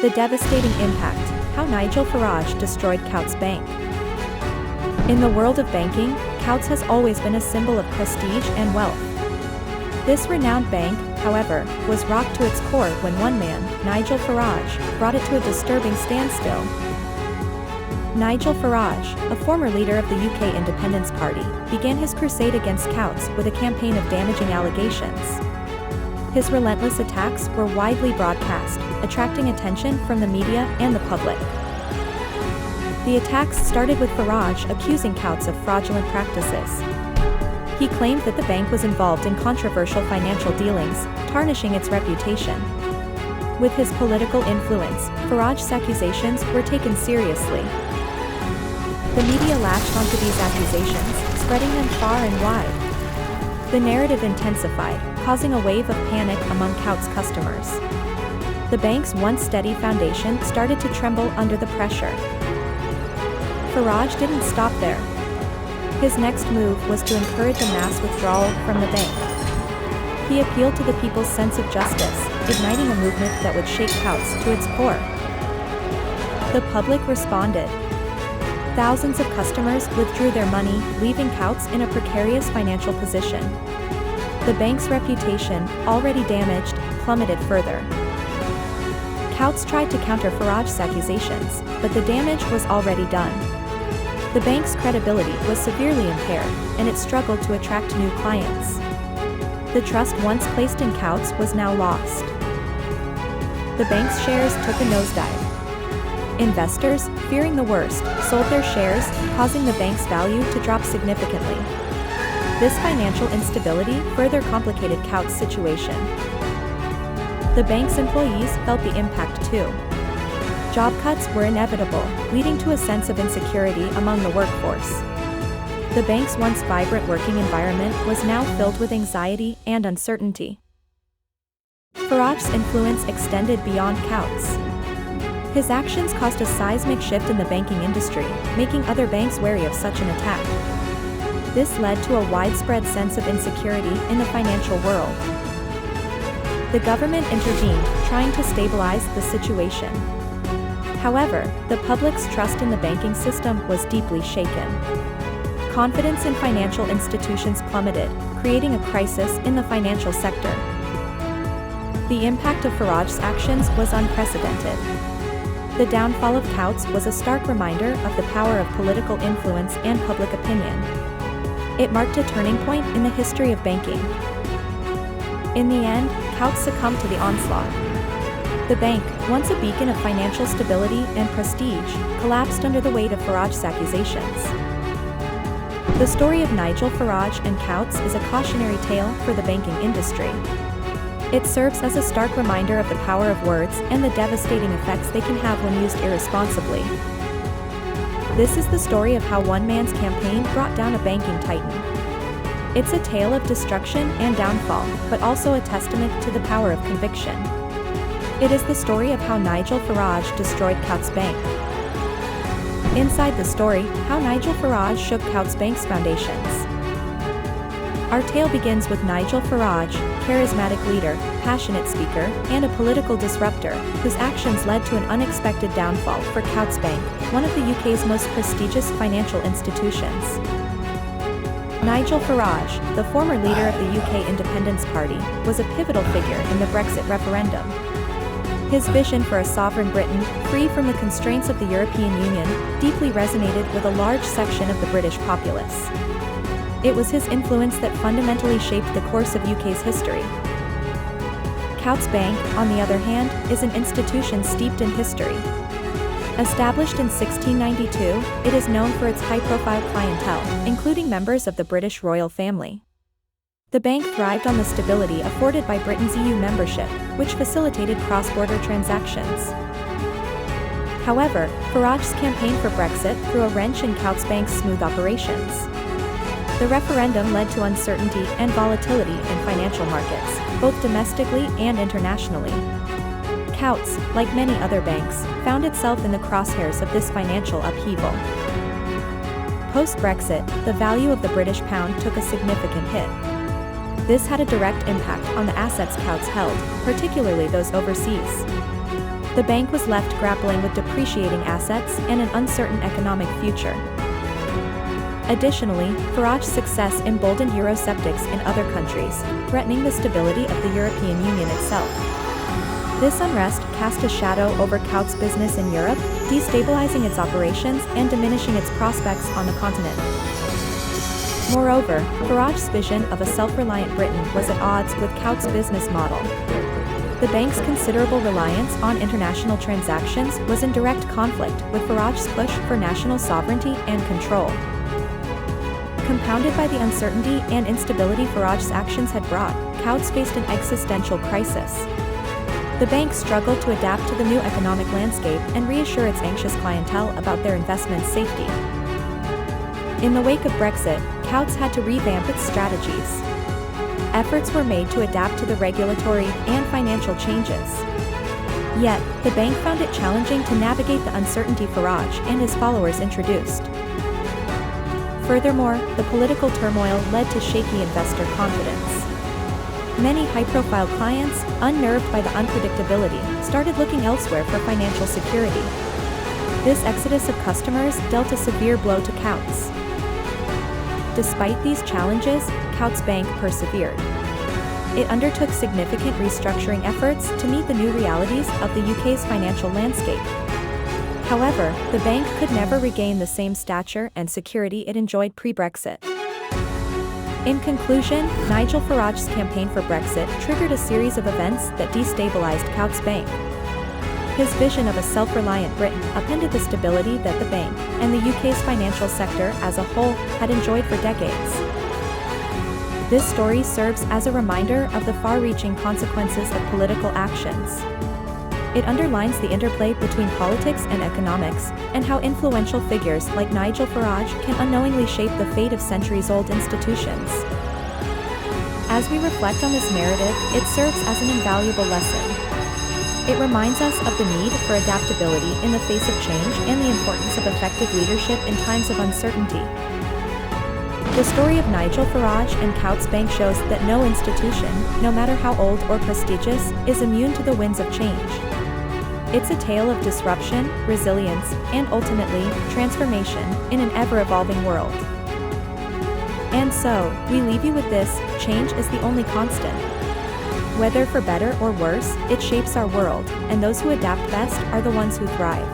The devastating impact, how Nigel Farage destroyed Coutts Bank. In the world of banking, Coutts has always been a symbol of prestige and wealth. This renowned bank, however, was rocked to its core when one man, Nigel Farage, brought it to a disturbing standstill. Nigel Farage, a former leader of the UK Independence Party, began his crusade against Coutts with a campaign of damaging allegations. His relentless attacks were widely broadcast, attracting attention from the media and the public. The attacks started with Farage accusing Coutts of fraudulent practices. He claimed that the bank was involved in controversial financial dealings, tarnishing its reputation. With his political influence, Farage's accusations were taken seriously. The media latched onto these accusations, spreading them far and wide. The narrative intensified, causing a wave of panic among Coutts customers. The bank's once steady foundation started to tremble under the pressure. Farage didn't stop there. His next move was to encourage a mass withdrawal from the bank. He appealed to the people's sense of justice, igniting a movement that would shake Coutts to its core. The public responded. Thousands of customers withdrew their money, leaving Coutts in a precarious financial position. The bank's reputation, already damaged, plummeted further. Coutts tried to counter Farage's accusations, but the damage was already done. The bank's credibility was severely impaired, and it struggled to attract new clients. The trust once placed in Coutts was now lost. The bank's shares took a nosedive. Investors, fearing the worst, sold their shares, causing the bank's value to drop significantly. This financial instability further complicated Coutts' situation. The bank's employees felt the impact too. Job cuts were inevitable, leading to a sense of insecurity among the workforce. The bank's once vibrant working environment was now filled with anxiety and uncertainty. Farage's influence extended beyond Coutts. His actions caused a seismic shift in the banking industry, making other banks wary of such an attack. This led to a widespread sense of insecurity in the financial world. The government intervened, trying to stabilize the situation. However, the public's trust in the banking system was deeply shaken. Confidence in financial institutions plummeted, creating a crisis in the financial sector. The impact of Farage's actions was unprecedented. The downfall of Coutts was a stark reminder of the power of political influence and public opinion. It marked a turning point in the history of banking. In the end, Coutts succumbed to the onslaught. The bank, once a beacon of financial stability and prestige, collapsed under the weight of Farage's accusations. The story of Nigel Farage and Coutts is a cautionary tale for the banking industry. It serves as a stark reminder of the power of words and the devastating effects they can have when used irresponsibly. This is the story of how one man's campaign brought down a banking titan. It's a tale of destruction and downfall, but also a testament to the power of conviction. It is the story of how Nigel Farage destroyed Coutts Bank. Inside the story, how Nigel Farage shook Coutts Bank's foundations. Our tale begins with Nigel Farage, charismatic leader, passionate speaker, and a political disruptor, whose actions led to an unexpected downfall for Coutts Bank, one of the UK's most prestigious financial institutions. Nigel Farage, the former leader of the UK Independence Party, was a pivotal figure in the Brexit referendum. His vision for a sovereign Britain, free from the constraints of the European Union, deeply resonated with a large section of the British populace. It was his influence that fundamentally shaped the course of UK's history. Coutts Bank, on the other hand, is an institution steeped in history. Established in 1692, it is known for its high-profile clientele, including members of the British royal family. The bank thrived on the stability afforded by Britain's EU membership, which facilitated cross-border transactions. However, Farage's campaign for Brexit threw a wrench in Coutts Bank's smooth operations. The referendum led to uncertainty and volatility in financial markets, both domestically and internationally. Coutts, like many other banks, found itself in the crosshairs of this financial upheaval. Post-Brexit, the value of the British pound took a significant hit. This had a direct impact on the assets Coutts held, particularly those overseas. The bank was left grappling with depreciating assets and an uncertain economic future. Additionally, Farage's success emboldened Eurosceptics in other countries, threatening the stability of the European Union itself. This unrest cast a shadow over Coutts' business in Europe, destabilizing its operations and diminishing its prospects on the continent. Moreover, Farage's vision of a self-reliant Britain was at odds with Coutts' business model. The bank's considerable reliance on international transactions was in direct conflict with Farage's push for national sovereignty and control. Compounded by the uncertainty and instability Farage's actions had brought, Coutts faced an existential crisis. The bank struggled to adapt to the new economic landscape and reassure its anxious clientele about their investment safety. In the wake of Brexit, Coutts had to revamp its strategies. Efforts were made to adapt to the regulatory and financial changes. Yet, the bank found it challenging to navigate the uncertainty Farage and his followers introduced. Furthermore, the political turmoil led to shaky investor confidence. Many high-profile clients, unnerved by the unpredictability, started looking elsewhere for financial security. This exodus of customers dealt a severe blow to Coutts. Despite these challenges, Coutts Bank persevered. It undertook significant restructuring efforts to meet the new realities of the UK's financial landscape. However, the bank could never regain the same stature and security it enjoyed pre-Brexit. In conclusion, Nigel Farage's campaign for Brexit triggered a series of events that destabilized Coutts Bank. His vision of a self-reliant Britain upended the stability that the bank, and the UK's financial sector as a whole, had enjoyed for decades. This story serves as a reminder of the far-reaching consequences of political actions. It underlines the interplay between politics and economics, and how influential figures like Nigel Farage can unknowingly shape the fate of centuries-old institutions. As we reflect on this narrative, it serves as an invaluable lesson. It reminds us of the need for adaptability in the face of change and the importance of effective leadership in times of uncertainty. The story of Nigel Farage and Coutts Bank shows that no institution, no matter how old or prestigious, is immune to the winds of change. It's a tale of disruption, resilience, and ultimately, transformation in an ever-evolving world. And so, we leave you with this: change is the only constant. Whether for better or worse, it shapes our world, and those who adapt best are the ones who thrive.